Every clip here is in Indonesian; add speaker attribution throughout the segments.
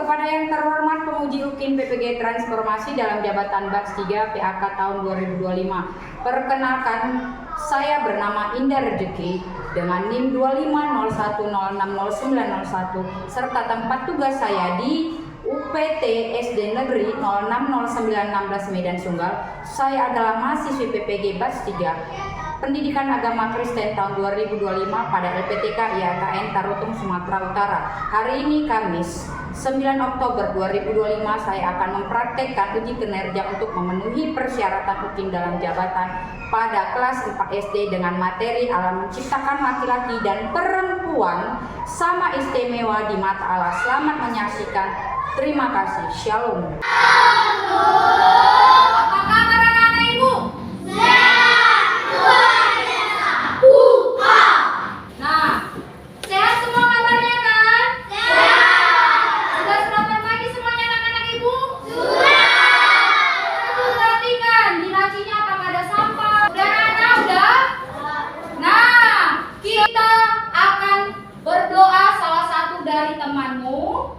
Speaker 1: kepada yang terhormat penguji UKIN PPG Transformasi dalam jabatan BAS 3 PAK tahun 2025. Perkenalkan, saya bernama Indah Rezeki dengan NIM 2501060901 serta tempat tugas saya di UPT SD Negeri 060916 Medan Sunggal. Saya adalah mahasiswi PPG BAS 3 Pendidikan Agama Kristen tahun 2025 pada LPTK IAKN Tarutung, Sumatera Utara. Hari ini Kamis 9 Oktober 2025 saya akan mempraktekkan uji kinerja untuk memenuhi persyaratan UKIN dalam jabatan pada kelas 4 SD dengan materi alam menciptakan laki-laki dan perempuan sama istimewa di mata Allah. Selamat menyaksikan. Terima kasih. Shalom.
Speaker 2: Apa kabar anak-anak Ibu? Nah, sehat semua kabarnya kan? Sehat. Sudah selamat pagi semuanya anak-anak Ibu? Sudah. Perhatikan, di lacinya apakah ada sampah? Udah Nana, udah? Nah, kita akan berdoa salah satu dari temanmu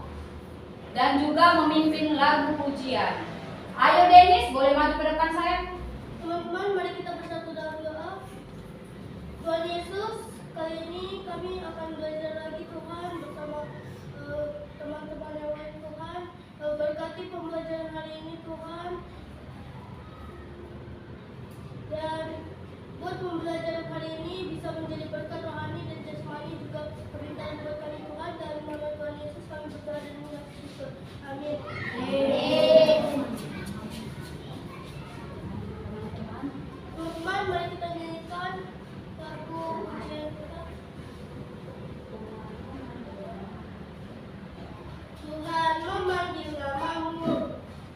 Speaker 2: dan juga memimpin lagu pujian. Ayo Denis, boleh maju ke depan saya?
Speaker 3: Teman-teman, mari kita bersatu dalam doa. Tuhan Yesus, kali ini kami akan belajar lagi Tuhan bersama teman-teman yang lain Tuhan. Berkati pembelajaran hari ini Tuhan. Dan buat pembelajaran hari ini bisa menjadi berkat rohani dan jasmani juga perintahan buat kami Tuhan. Dan nama Tuhan Yesus kami berdoa dan mengucapkan amin. Teman-teman, mari kita nyanyikan lagu pujian kita. Tuhan memanggil namamu.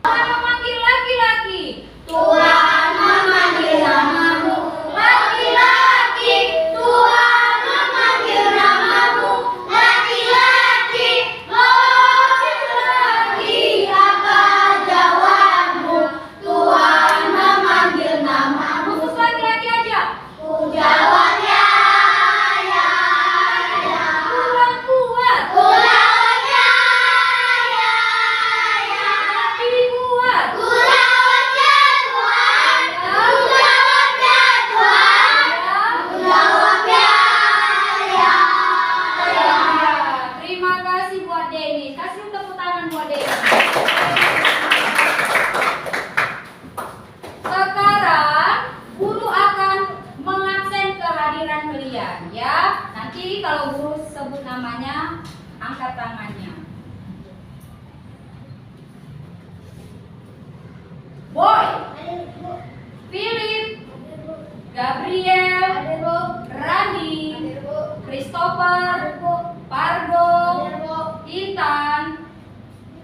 Speaker 2: Tuhan memanggil laki-laki.
Speaker 3: Tuhan memanggil namamu. Laki-laki. Tuhan memanggil namamu. Laki-laki. Laki-laki. Apa jawabmu? Tuhan memanggil namamu.
Speaker 2: Khusus laki-laki aja.
Speaker 3: Ku jawab ya, ya, ya.
Speaker 2: Kurang kuat.
Speaker 3: Ku jawab ya, ya, ya.
Speaker 2: Lebih kuat.
Speaker 3: Ku jawab ya Tuhan. Ku jawab ya Tuhan. Ku jawab ya, ya, ya.
Speaker 2: Terima kasih buat Denny. Kasih tepuk tangan buat Denny. Sekarang guru akan mengabsen kehadiran kalian ya. Nanti kalau guru sebut namanya, angkat tangannya. Boy, Philip, Gabriel, Randi, Christopher, Pargo, Intan,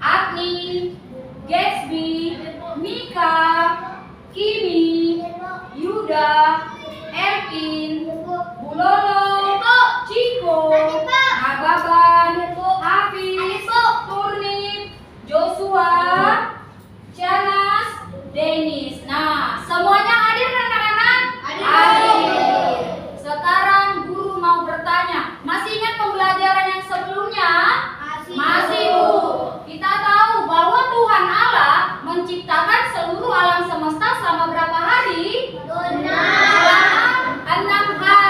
Speaker 2: Agni, Gatsby, Mika, Kimi, Yuda, Ervin, Bulolo, Ciko, Nababan, Hafiz, Turni, Joshua, Chanas, Dennis. Nah, semuanya hadir kan anak-anak? Hadir. Sekarang guru mau bertanya, masih ingat pembelajaran yang sebelumnya? Masih Bu. Kita tahu bahwa Tuhan Allah menciptakan seluruh alam semesta selama berapa hari?
Speaker 3: Benar.
Speaker 2: Selama 6 hari.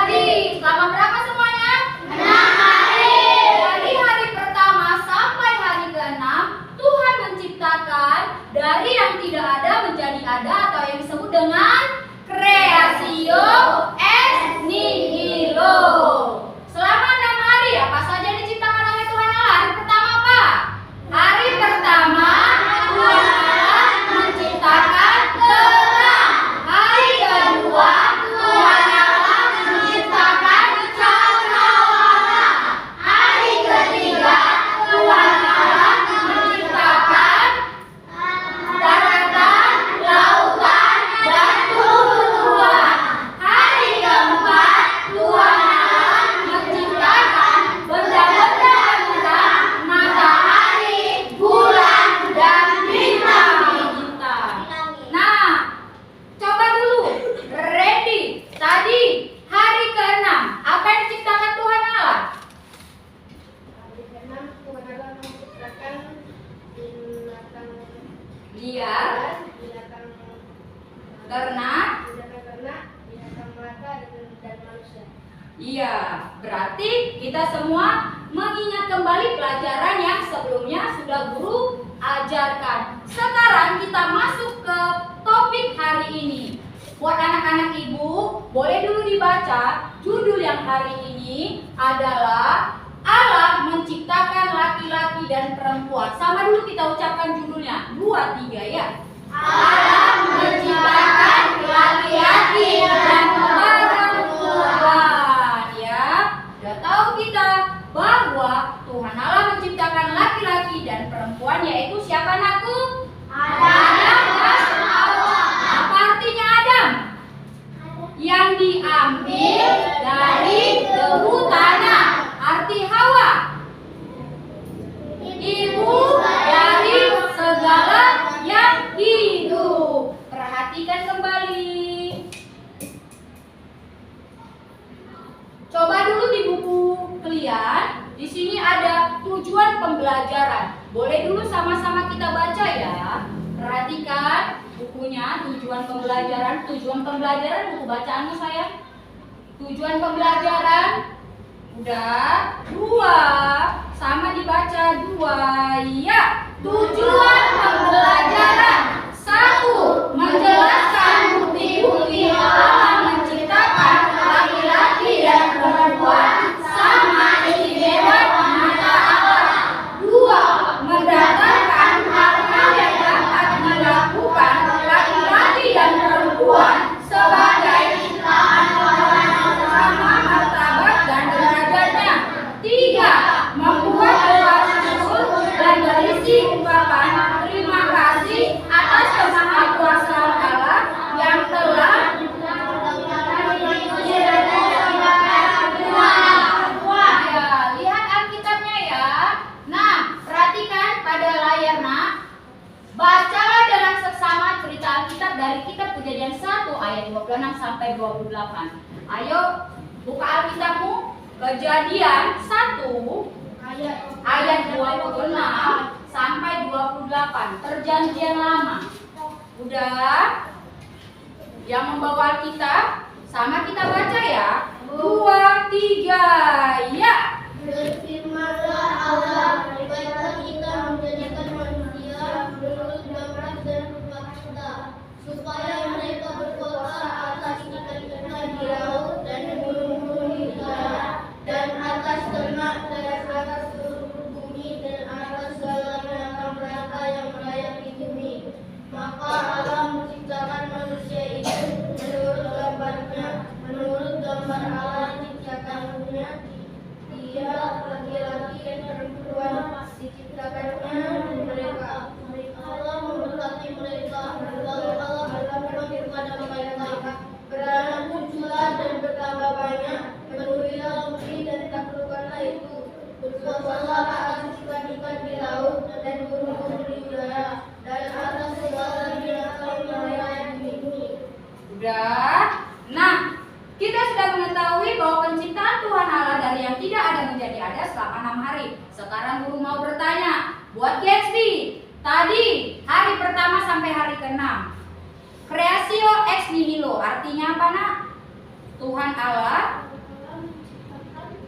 Speaker 2: Biar
Speaker 3: binatang
Speaker 2: ternak.
Speaker 3: binatang melata dan manusia.
Speaker 2: Iya, berarti kita semua mengingat kembali pelajaran yang sebelumnya sudah guru ajarkan. Sekarang kita masuk ke topik hari ini. Buat anak-anak ibu, boleh dulu dibaca. Judul yang hari ini adalah Allah menciptakan laki-laki dan perempuan. Sama dulu kita ucapkan judulnya. 2, 3 ya.
Speaker 3: Allah menciptakan laki-laki dan
Speaker 2: perempuan. Ya, sudah tahu kita bahwa Tuhan Allah menciptakan laki-laki dan perempuan, yaitu siapa anakku? Adam dan Hawa. Apa artinya Adam? Yang diambil dari debu tanah. Arti Hawa? Ibu dari segala yang hidup. Perhatikan kembali. Coba dulu di buku kalian. Di sini ada tujuan pembelajaran. Boleh dulu sama-sama kita baca ya. Perhatikan bukunya, tujuan pembelajaran. Tujuan pembelajaran buku bacaanmu sayang. Tujuan pembelajaran udah 2. Sama dibaca 2. Ya. Tujuan pembelajaran 1. Menjelaskan bukti-bukti Allah menciptakan laki-laki dan perempuan sama istimewa mata Allah. 2. Mendatangkan hal-hal yang dapat dilakukan laki-laki dan perempuan sebagai ciptaan Allah sama martabat dan derajatnya. 3. Membuat doa syukur dan berisi ungkapan terima kasih atas kemahakuasaan Allah yang telah ya, lihat Alkitabnya ya. Nah, perhatikan pada layar nak. Bacalah dengan seksama cerita Alkitab dari kitab Kejadian 1 ayat 26 sampai 28. Ayo buka Alkitabmu. Kejadian 1 ayat 26 sampai 28. Perjanjian lama. Udah? Yang membawa Alkitab sama kita baca ya. 2, 3 ya.
Speaker 3: Berfirmanlah Allah, baiklah kita menjadikan manusia menurut gambar dan rupa kita, supaya mereka berkuasa atas ikan-ikan di laut dan burung-burung di udara, dan atas ternak dan atas seluruh bumi dan atas segala binatang melata yang merayap di bumi. Maka Allah menciptakan manusia itu menurut gambarnya, menurut gambar Allah diciptakannya. Dia laki-laki dan perempuan diciptakannya mereka. Allah memberkati mereka. Lalu Allah berfirman kepada mereka, beranak muncullah dan bertambah banyak, penuhilah bumi dan taklukkanlah itu. Berkuasalah atas ikan-ikan di laut dan burung-burung di udara, dan atas segala binatang yang merayap di bumi.
Speaker 2: Udah? Nah, kita sudah mengetahui bahwa penciptaan Tuhan Allah dari yang tidak ada menjadi ada selama 6 hari. Sekarang guru mau bertanya, buat Gatsby, tadi hari pertama sampai hari ke-6, creatio ex nihilo artinya apa nak? Tuhan Allah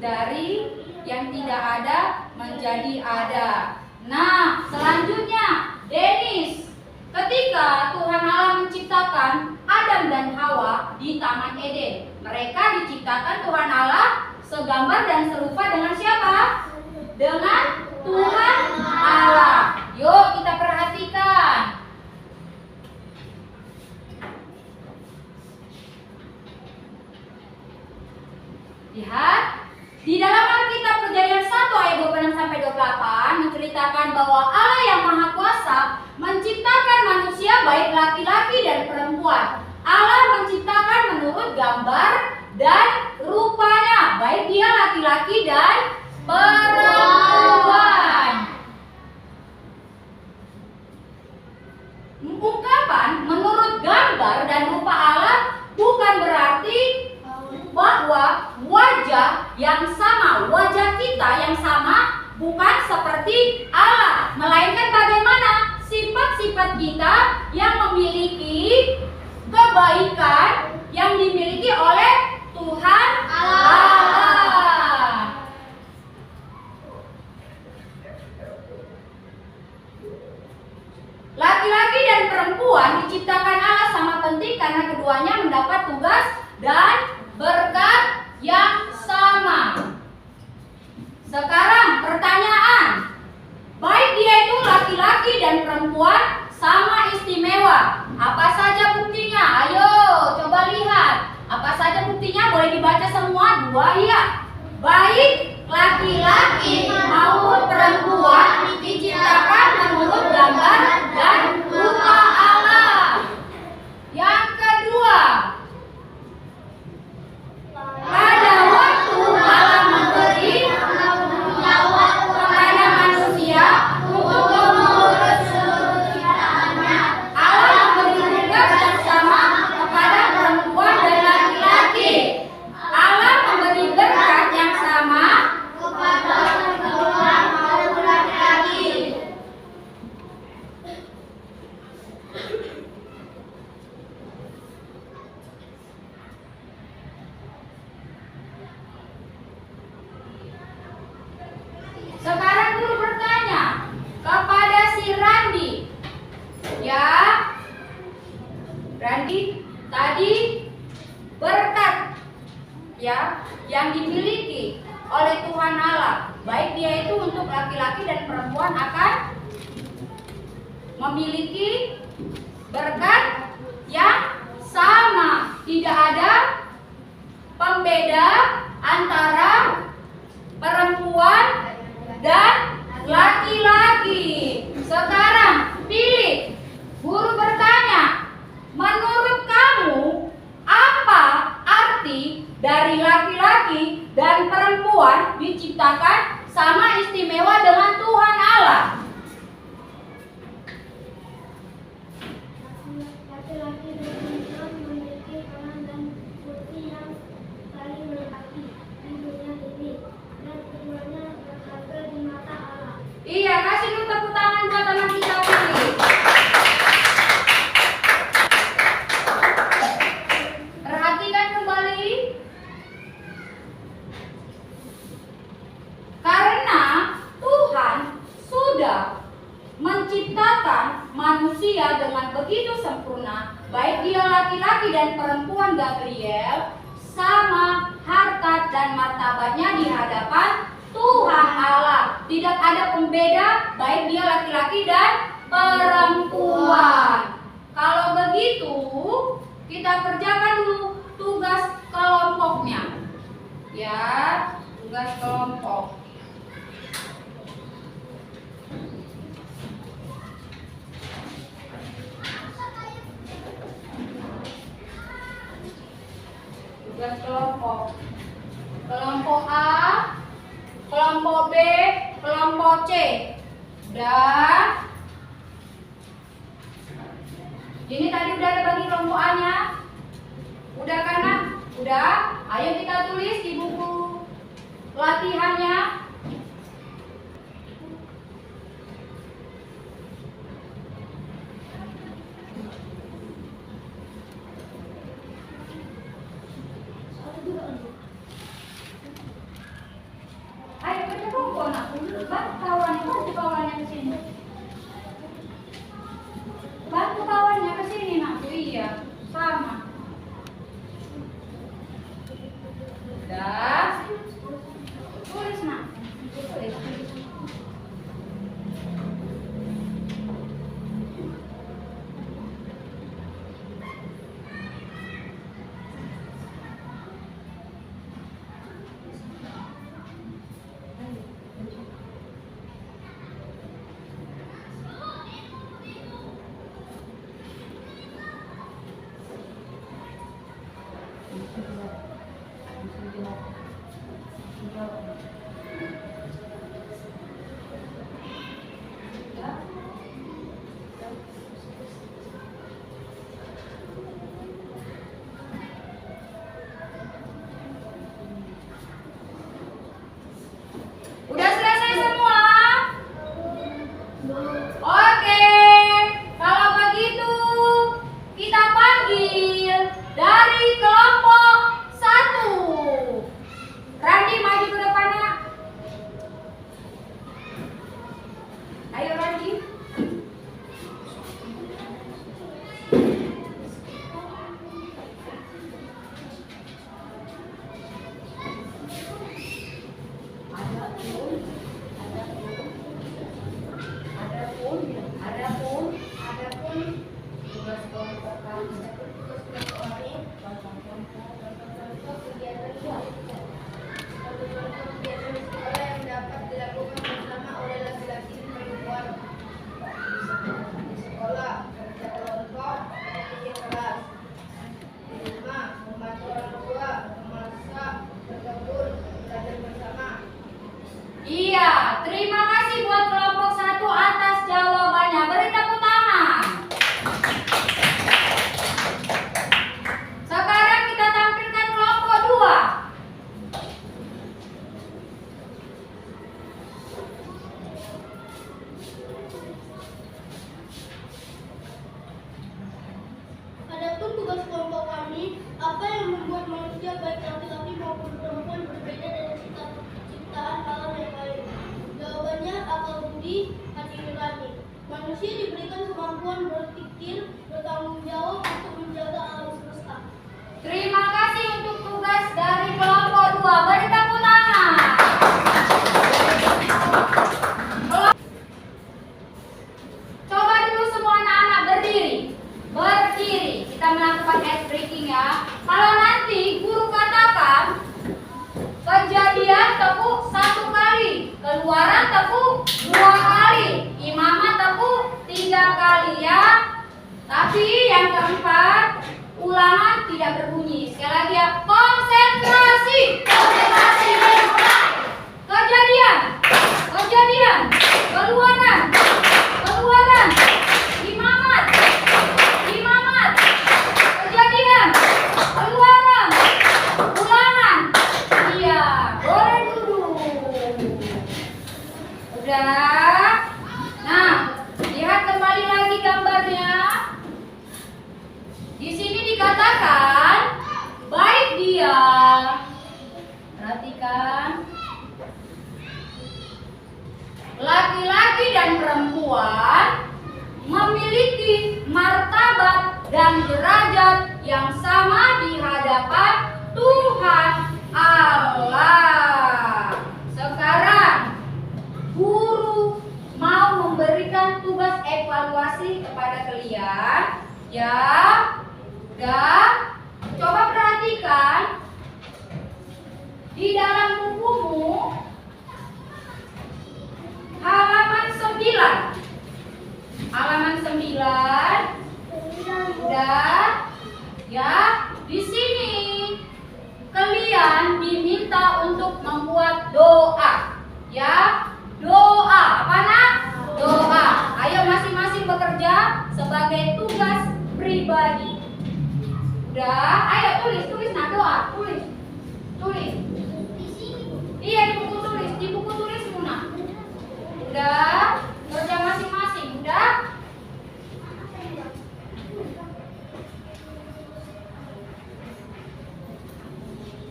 Speaker 2: dari yang tidak ada menjadi ada. Nah, selanjutnya Dennis, ketika Tuhan Allah menciptakan Adam dan Hawa di Taman Eden, mereka diciptakan Tuhan Allah segambar dan serupa dengan siapa? Dengan Tuhan Allah. Yuk kita perhatikan. Lihat, di dalam Alkitab Kejadian 1 ayat 26 sampai 28 menceritakan bahwa Allah yang Maha Kuasa menciptakan manusia baik laki-laki dan perempuan. Allah menciptakan menurut gambar dan rupanya, baik dia laki-laki dan perempuan. Ungkapan menurut gambar dan rupa Allah bukan berarti bahwa wajah yang sama, wajah kita yang sama bukan seperti Allah, melainkan bagaimana sifat-sifat kita yang memiliki kebaikan yang dimiliki oleh Tuhan Allah. Laki-laki dan perempuan diciptakan Allah sama penting karena keduanya mendapat tugas dan berkat yang sama. Sekarang pertanyaan, baik dia itu laki-laki dan perempuan sama istimewa. Apa saja buktinya? Ayo coba lihat. Apa saja buktinya? Boleh dibaca semua, 2 ya. Baik laki-laki maupun perempuan diciptakan menurut gambar dan rupa Allah. Yang kedua, pada waktu Allah memberi nyawa kepada manusia untuk mengurus seluruh ciptaannya, Allah memberi tugas yang sama kepada perempuan dan laki-laki. Allah memberi berkat yang sama kepada perempuan maupun laki-laki. Sekarang guru bertanya kepada si Randi. Ya, Randi, tadi berkat ya yang dimiliki oleh Tuhan Allah, baik dia itu untuk laki-laki dan perempuan akan memiliki berkat yang sama. Tidak ada pembeda antara perempuan dan laki-laki. Sekarang pilih. Guru bertanya, menurut kamu apa arti dari laki-laki dan perempuan diciptakan sama istimewa dengan Tuhan Allah?
Speaker 3: Laki-laki dan perempuan memiliki peran dan fungsi yang saling melengkapi di dunia ini, dan keduanya berharga di mata Allah.
Speaker 2: Iya, kasih dulu tepuk tangan buat anak kita ini. Perhatikan kembali. Karena Tuhan sudah menciptakan manusia dengan begitu sempurna, baik dia laki-laki dan perempuan Gabriel, sama harkat dan martabatnya di hadapan Tuhan Allah. Tidak ada pembeda baik dia laki-laki dan perempuan. Kalau begitu, kita kerjakan dulu tugas kelompoknya. Ya, tugas kelompok. Tugas kelompok. Kelompok A, kelompok B, kelompok C. Dan ini tadi udah ada bagi kelompok A-nya. Udah kan, Nak? Udah. Ayo kita tulis di buku latihannya. Ayo baca buku, Nak. Bantu kawannya ke sini. Bantu kawannya ke sini, Nak. Iya, sama. Udah. Tulis, Nak. Tulis. Udah selesai semua? Oke. Kalau
Speaker 3: membuat manusia baik laki-laki maupun perempuan berbeda dari ciptaan alam yang lain? Jawabannya akal budi, hati nurani. Manusia diberikan kemampuan berpikir, bertanggung jawab untuk menjaga alam semesta.
Speaker 2: Terima kasih untuk tugas dari kelompok 2. Beri tepuk tangan. Coba dulu semua anak-anak berdiri. Berdiri. Kita melakukan ice breaking ya. Kalau nanti guru katakan kejadian tepuk 1 kali, keluaran tepuk 2 kali, imamah tepuk 3 kali ya. Tapi yang keempat, ulangan tidak berbunyi. Sekali lagi ya, konsentrasi. Konsentrasi. Kejadian. Kejadian. Keluaran. Keluaran. Imamat. Imamat. Kejadian. Keluaran. Ulangan. Iya, boleh duduk. Udah. Nah, lihat kembali lagi gambarnya. Di sini dikatakan baik dia. Perhatikan. Laki-laki dan perempuan memiliki martabat dan derajat yang sama di hadapan Tuhan Allah. Sekarang guru mau memberikan tugas evaluasi kepada kalian. Ya, udah. Coba perhatikan di dalam bukumu halaman 9. Halaman 9. Udah. Ya, di sini kalian diminta untuk membuat doa. Ya, doa. Apa nak? Doa. Ayo masing-masing bekerja sebagai tugas pribadi. Udah, ayo tulis nah doa, tulis. Iya, di buku tulis Muna. Udah, kerja masing-masing, udah.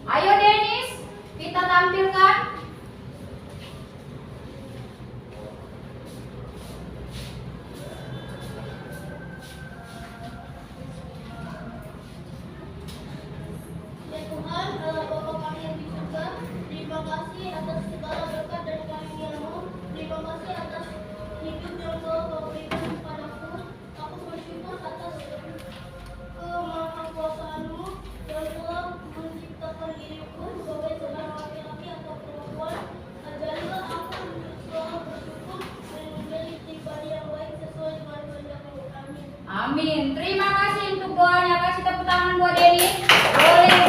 Speaker 2: Ayo Denis, kita tampilkan.
Speaker 3: Ya Tuhan, Bapa kami yang di surga, terima kasih atas segala berkat dan karunia-Mu. Terima kasih atas hidup yang Kau berikan kepadaku. Aku bersyukur atas kemahakuasaan-Mu yang telah menciptakan diriku sebagai seorang laki-laki atau perempuan. Ajarilah aku untuk selalu bersyukur dan menjadi pribadi yang baik sesuai dengan kehendak-Mu. Amin.
Speaker 2: Amin. Terima kasih untuk doanya. Kasih tepuk tangan buat Denis. Boleh.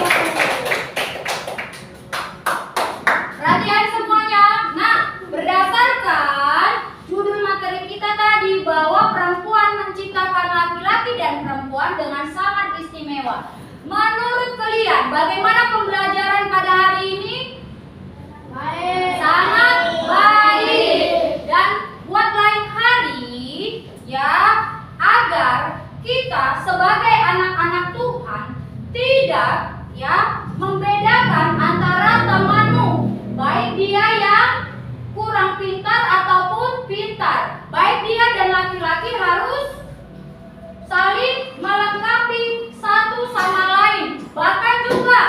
Speaker 2: Perhatian semuanya. Nah, berdasarkan judul materi kita tadi bahwa perempuan menciptakan laki-laki dan perempuan dengan sangat istimewa. Menurut kalian, bagaimana pembelajaran pada hari ini?
Speaker 3: Baik.
Speaker 2: Sangat baik. Dan buat lain hari, ya, agar kita sebagai anak-anak Tuhan tidak ya membedakan antara temanmu, baik dia yang kurang pintar ataupun pintar, baik dia dan laki-laki harus saling melengkapi satu sama lain. Bahkan juga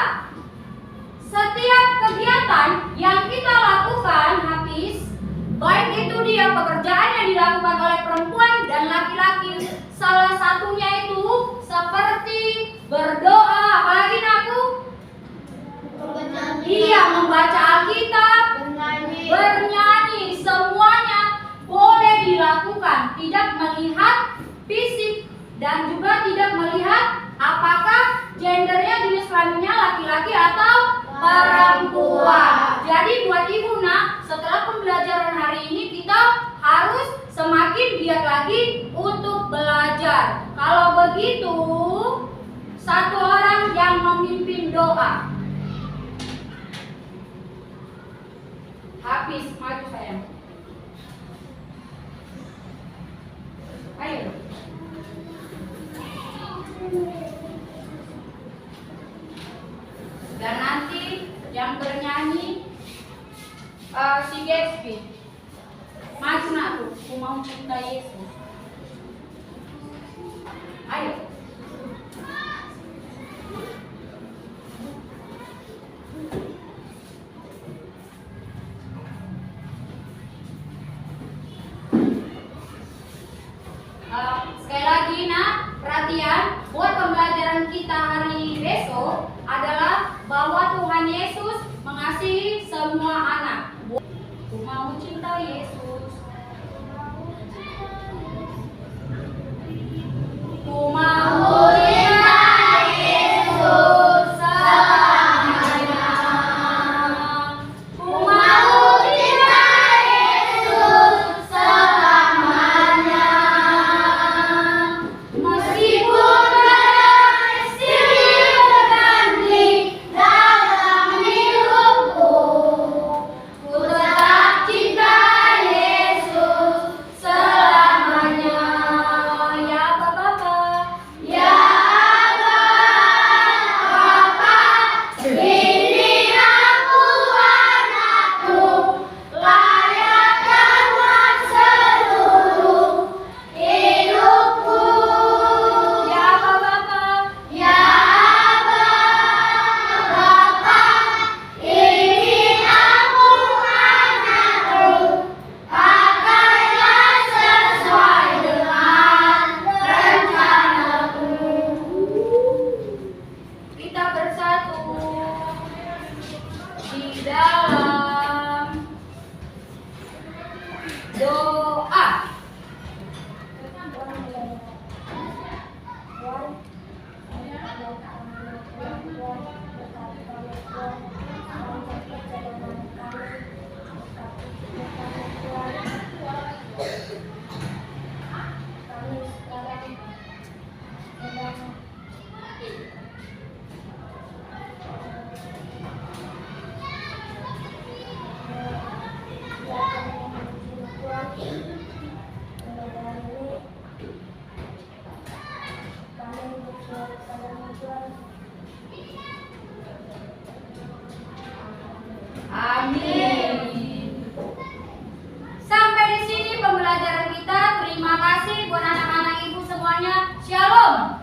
Speaker 2: setiap kegiatan yang kita lakukan habis, baik itu dia pekerjaan yang dilakukan oleh perempuan dan laki-laki, salah satunya itu seperti berdoa, apalagi aku? Iya, membaca Alkitab, bernyanyi, semuanya boleh dilakukan, tidak melihat fisik dan juga tidak melihat apakah gendernya jenis kelaminnya laki-laki atau perempuan. Jadi buat ibu nak, setelah pembelajaran hari ini kita harus semakin giat lagi untuk belajar. Kalau begitu, satu orang yang memimpin doa. Habis, maju sayang. Ayo. mau cinta Yesus. Ayo. Sekali lagi nak, perhatian buat pembelajaran kita hari besok adalah bahwa Tuhan Yesus mengasihi semua anak. Ku mau cinta Yesus. Ku mau cinta Yesus selamanya. Ku mau cinta Yesus selamanya. Meskipun silih berganti dalam hidupku, ku tetap cinta Yesus selamanya. Ya Bapak, ya Bapak, ini aku anakku, layakkanlah seluruh hidupku. Ya Bapak, ya Bapak, ini aku anakku, pakailah sesuai dengan rencanaku. Kita bersatu di dalam doa. Amin. Sampai di sini pembelajaran kita. Terima kasih buat anak-anak ibu semuanya. Shalom.